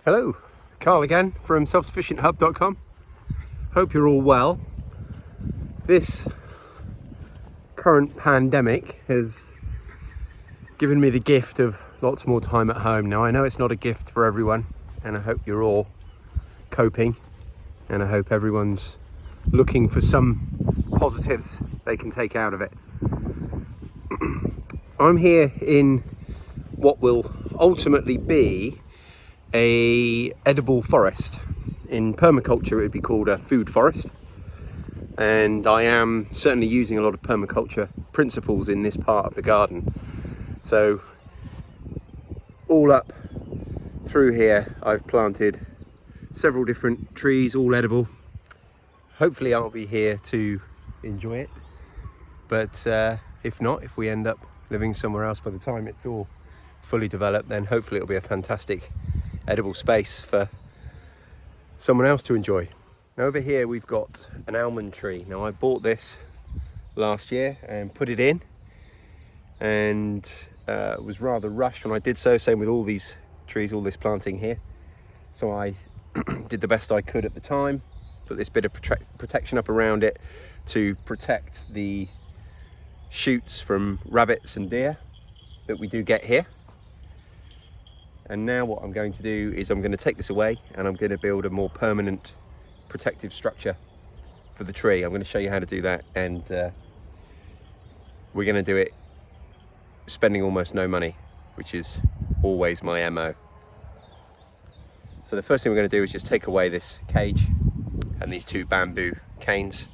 Hello, Carl again from selfsufficienthub.com. Hope you're all well. This current pandemic has given me the gift of lots more time at home. Now I know it's not a gift for everyone, and I hope you're all coping, and I hope everyone's looking for some positives they can take out of it. I'm here in what will ultimately be a edible forest. In permaculture it would be called a food forest, and I am certainly using a lot of permaculture principles in this part of the garden. So all up through here I've planted several different trees, all edible. Hopefully I'll be here to enjoy it, but if not, if we end up living somewhere else by the time it's all fully developed, then hopefully it'll be a fantastic edible space for someone else to enjoy. Now over here we've got an almond tree. Now I bought this last year and put it in, and was rather rushed when I did so. Same with all these trees, all this planting here. So I did the best I could at the time, put this bit of protection up around it to protect the shoots from rabbits and deer that we do get here. And now what I'm going to do is I'm going to take this away and I'm going to build a more permanent protective structure for the tree. I'm going to show you how to do that, and we're going to do it spending almost no money, which is always my MO. So the first thing we're going to do is just take away this cage and these two bamboo canes,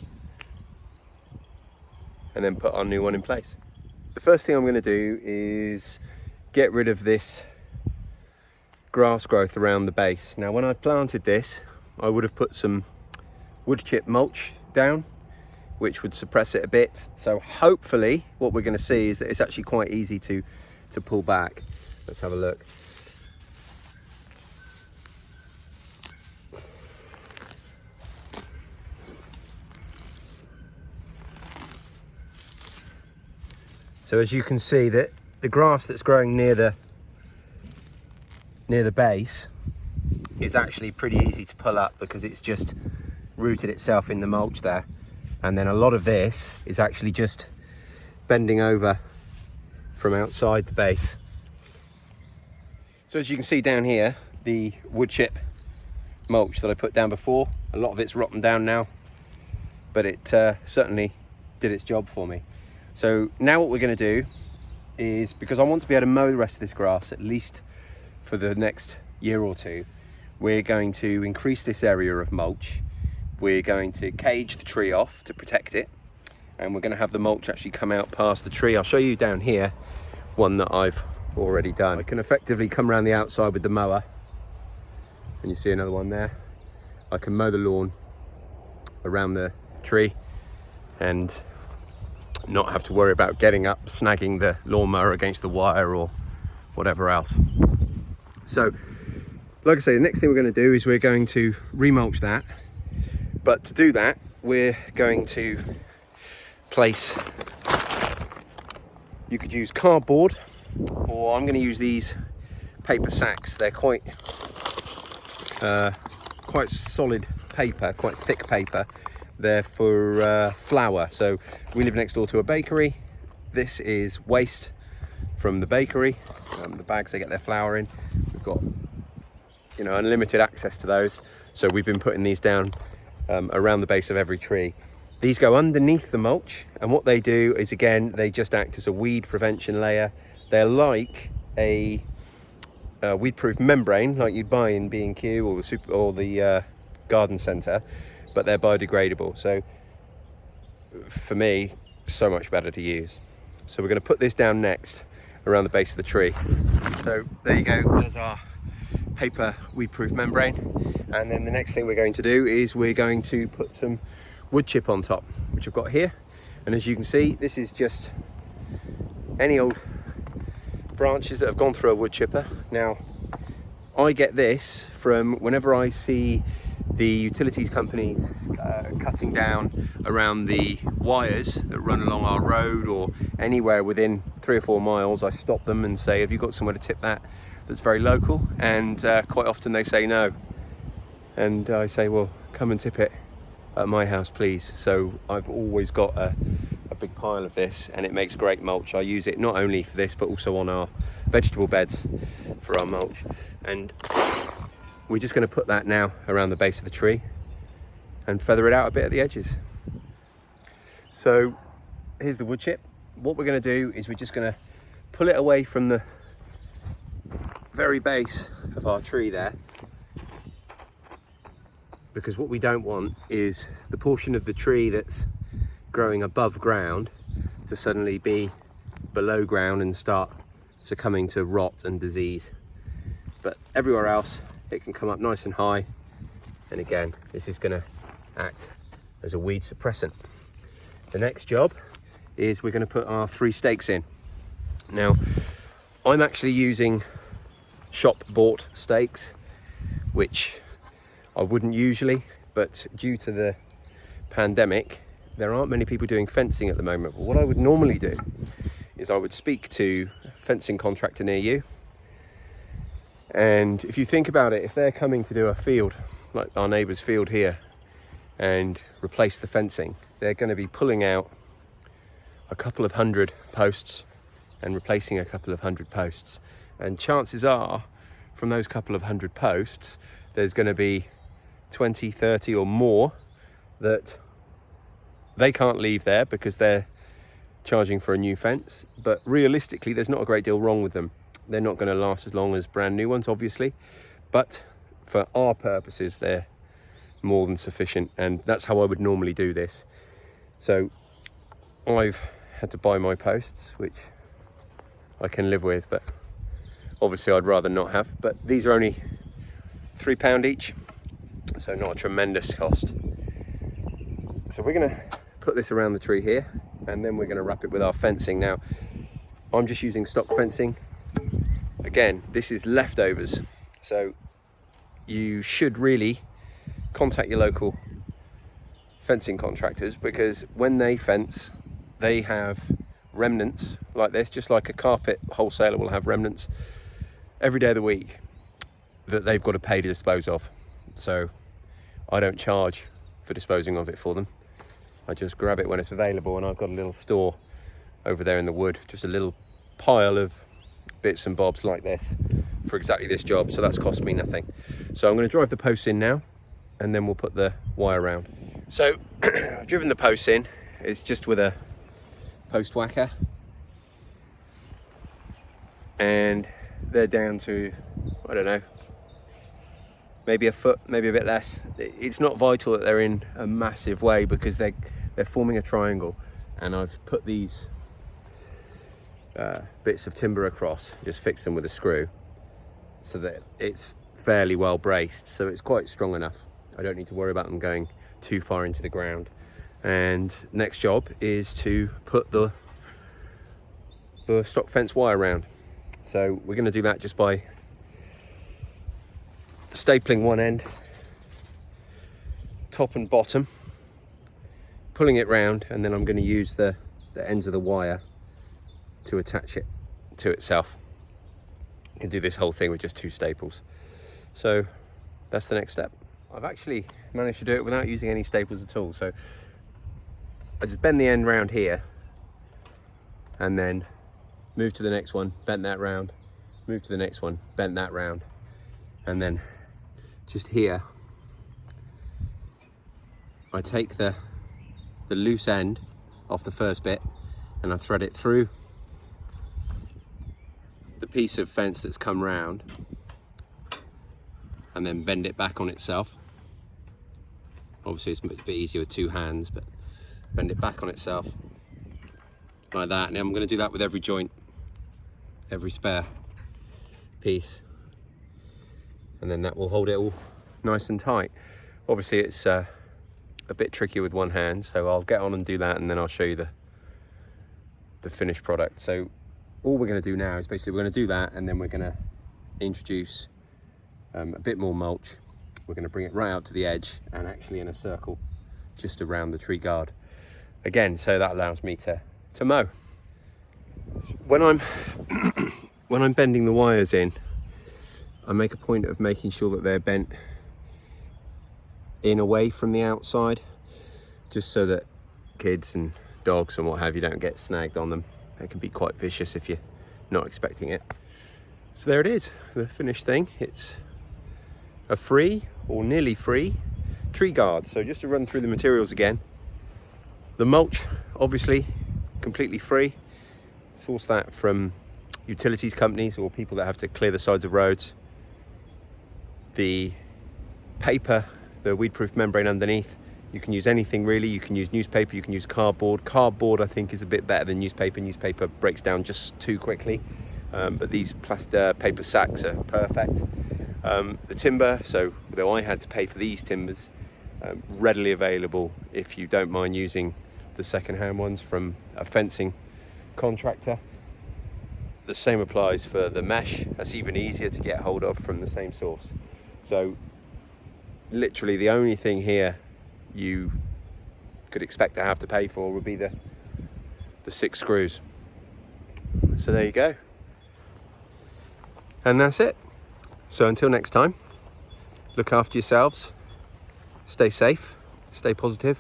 and then put our new one in place. The first thing I'm going to do is get rid of this grass growth around the base. Now when I planted this, I would have put some wood chip mulch down, which would suppress it a bit. So hopefully what we're going to see is that it's actually quite easy to pull back. Let's have a look. So as you can see, that the grass that's growing near the base is actually pretty easy to pull up because it's just rooted itself in the mulch there. And then a lot of this is actually just bending over from outside the base. So as you can see down here, the wood chip mulch that I put down before, a lot of it's rotten down now, but it certainly did its job for me. So now what we're going to do is, because I want to be able to mow the rest of this grass at least for the next year or two, we're going to increase this area of mulch. We're going to cage the tree off to protect it, and we're going to have the mulch actually come out past the tree. I'll show you down here one that I've already done. I can effectively come around the outside with the mower, and you see another one there. I can mow the lawn around the tree and not have to worry about getting up, snagging the lawnmower against the wire or whatever else. So, like I say, the next thing we're going to do is we're going to remulch that. But to do that, we're going to place, you could use cardboard, or I'm going to use these paper sacks. They're quite solid paper, quite thick paper. They're for flour. So we live next door to a bakery. This is waste from the bakery, the bags they get their flour in. We've got, unlimited access to those. So we've been putting these down around the base of every tree. These go underneath the mulch, and what they do is, again, they just act as a weed prevention layer. They're like a weed-proof membrane like you'd buy in B&Q or the garden centre, but they're biodegradable. So for me, so much better to use. So we're going to put this down next around the base of the tree. So there you go, there's our paper weed-proof membrane. And then the next thing we're going to do is we're going to put some wood chip on top, which I've got here. And as you can see, this is just any old branches that have gone through a wood chipper. Now, I get this from whenever I see the utilities companies cutting down around the wires that run along our road or anywhere within 3 or 4 miles. I stop them and say, have you got somewhere to tip that? that's very local, and quite often they say no. And I say, well, come and tip it at my house, please. So I've always got a big pile of this, and it makes great mulch. I use it not only for this, but also on our vegetable beds for our mulch. And we're just going to put that now around the base of the tree and feather it out a bit at the edges. So here's the wood chip. What we're going to do is we're just going to pull it away from the very base of our tree there, because what we don't want is the portion of the tree that's growing above ground to suddenly be below ground and start succumbing to rot and disease. But everywhere else it can come up nice and high, and again this is going to act as a weed suppressant. The next job is we're going to put our 3 stakes in. Now I'm actually using shop bought stakes, which I wouldn't usually, but due to the pandemic there aren't many people doing fencing at the moment. But what I would normally do is I would speak to a fencing contractor near you, and if you think about it, if they're coming to do a field like our neighbour's field here and replace the fencing, they're going to be pulling out a couple of 100 posts and replacing a couple of 100 posts, and chances are from those couple of 100 posts there's going to be 20, 30 or more that they can't leave there because they're charging for a new fence. But realistically there's not a great deal wrong with them. They're not going to last as long as brand new ones, obviously, but for our purposes they're more than sufficient, and that's how I would normally do this. So I've had to buy my posts, which I can live with, but obviously I'd rather not have. But these are only £3 each, so not a tremendous cost. So we're going to put this around the tree here, and then we're going to wrap it with our fencing. Now I'm just using stock fencing. Again, this is leftovers, so you should really contact your local fencing contractors, because when they fence they have remnants like this, just like a carpet wholesaler will have remnants every day of the week that they've got to pay to dispose of. So I don't charge for disposing of it for them. I just grab it when it's available, and I've got a little store over there in the wood, just a little pile of bits and bobs like this for exactly this job. So that's cost me nothing. So I'm going to drive the posts in now, and then we'll put the wire around. So I've driven the posts in. It's just with a post whacker, and they're down to, I don't know, maybe a foot, maybe a bit less. It's not vital that they're in a massive way, because they're forming a triangle, and I've put these bits of timber across, just fix them with a screw so that it's fairly well braced, so it's quite strong enough. I don't need to worry about them going too far into the ground. And next job is to put the stock fence wire around. So we're going to do that just by stapling one end, top and bottom, pulling it round, and then I'm going to use the ends of the wire to attach it to itself. You can do this whole thing with just 2 staples. So that's the next step. I've actually managed to do it without using any staples at all. So I just bend the end round here, and then move to the next one, bend that round, move to the next one, bend that round, and then just here I take the loose end off the first bit, and I thread it through the piece of fence that's come round, and then bend it back on itself. Obviously it's a bit easier with 2 hands, but bend it back on itself like that. And I'm going to do that with every joint, every spare piece, and then that will hold it all nice and tight. Obviously it's a bit tricky with one hand, so I'll get on and do that, and then I'll show you the finished product. So all we're going to do now is basically we're going to do that, and then we're going to introduce a bit more mulch. We're going to bring it right out to the edge, and actually in a circle just around the tree guard again, so that allows me to mow. When I'm when I'm bending the wires in, I make a point of making sure that they're bent in away from the outside, just so that kids and dogs and what have you don't get snagged on them. They can be quite vicious if you're not expecting it. So there it is, the finished thing. It's a free or nearly free tree guard. So just to run through the materials again, the mulch, obviously completely free. Source that from utilities companies or people that have to clear the sides of roads. The paper, the weed-proof membrane underneath, you can use anything really. You can use newspaper, you can use cardboard. Cardboard I think is a bit better than newspaper. Newspaper breaks down just too quickly, but these plastic paper sacks are perfect. The timber, so though I had to pay for these timbers, readily available if you don't mind using the second-hand ones from a fencing contractor. The same applies for the mesh. That's even easier to get hold of from the same source. So literally the only thing here you could expect to have to pay for would be the 6 screws. So there you go. And that's it. So until next time, look after yourselves, stay safe, stay positive,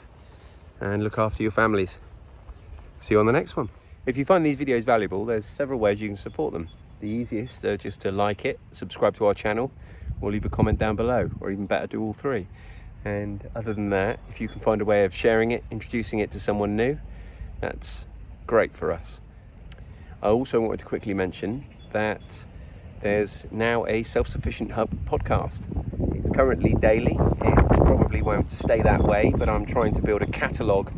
and look after your families. See you on the next one. If you find these videos valuable, there's several ways you can support them. The easiest are just to like it, subscribe to our channel, or leave a comment down below, or even better, do all three. And other than that, if you can find a way of sharing it, introducing it to someone new, that's great for us. I also wanted to quickly mention that there's now a Self-Sufficient Hub podcast. It's currently daily. It probably won't stay that way, but I'm trying to build a catalogue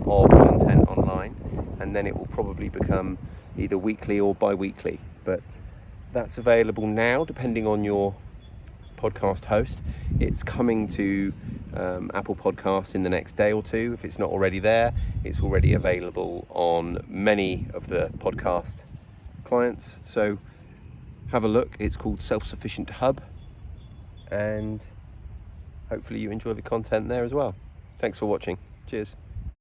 of content online, and then it will probably become either weekly or bi-weekly. But that's available now, depending on your podcast host. It's coming to Apple Podcasts in the next day or two. If it's not already there, it's already available on many of the podcast clients. So have a look. It's called Self-Sufficient Hub, and hopefully you enjoy the content there as well. Thanks for watching. Cheers.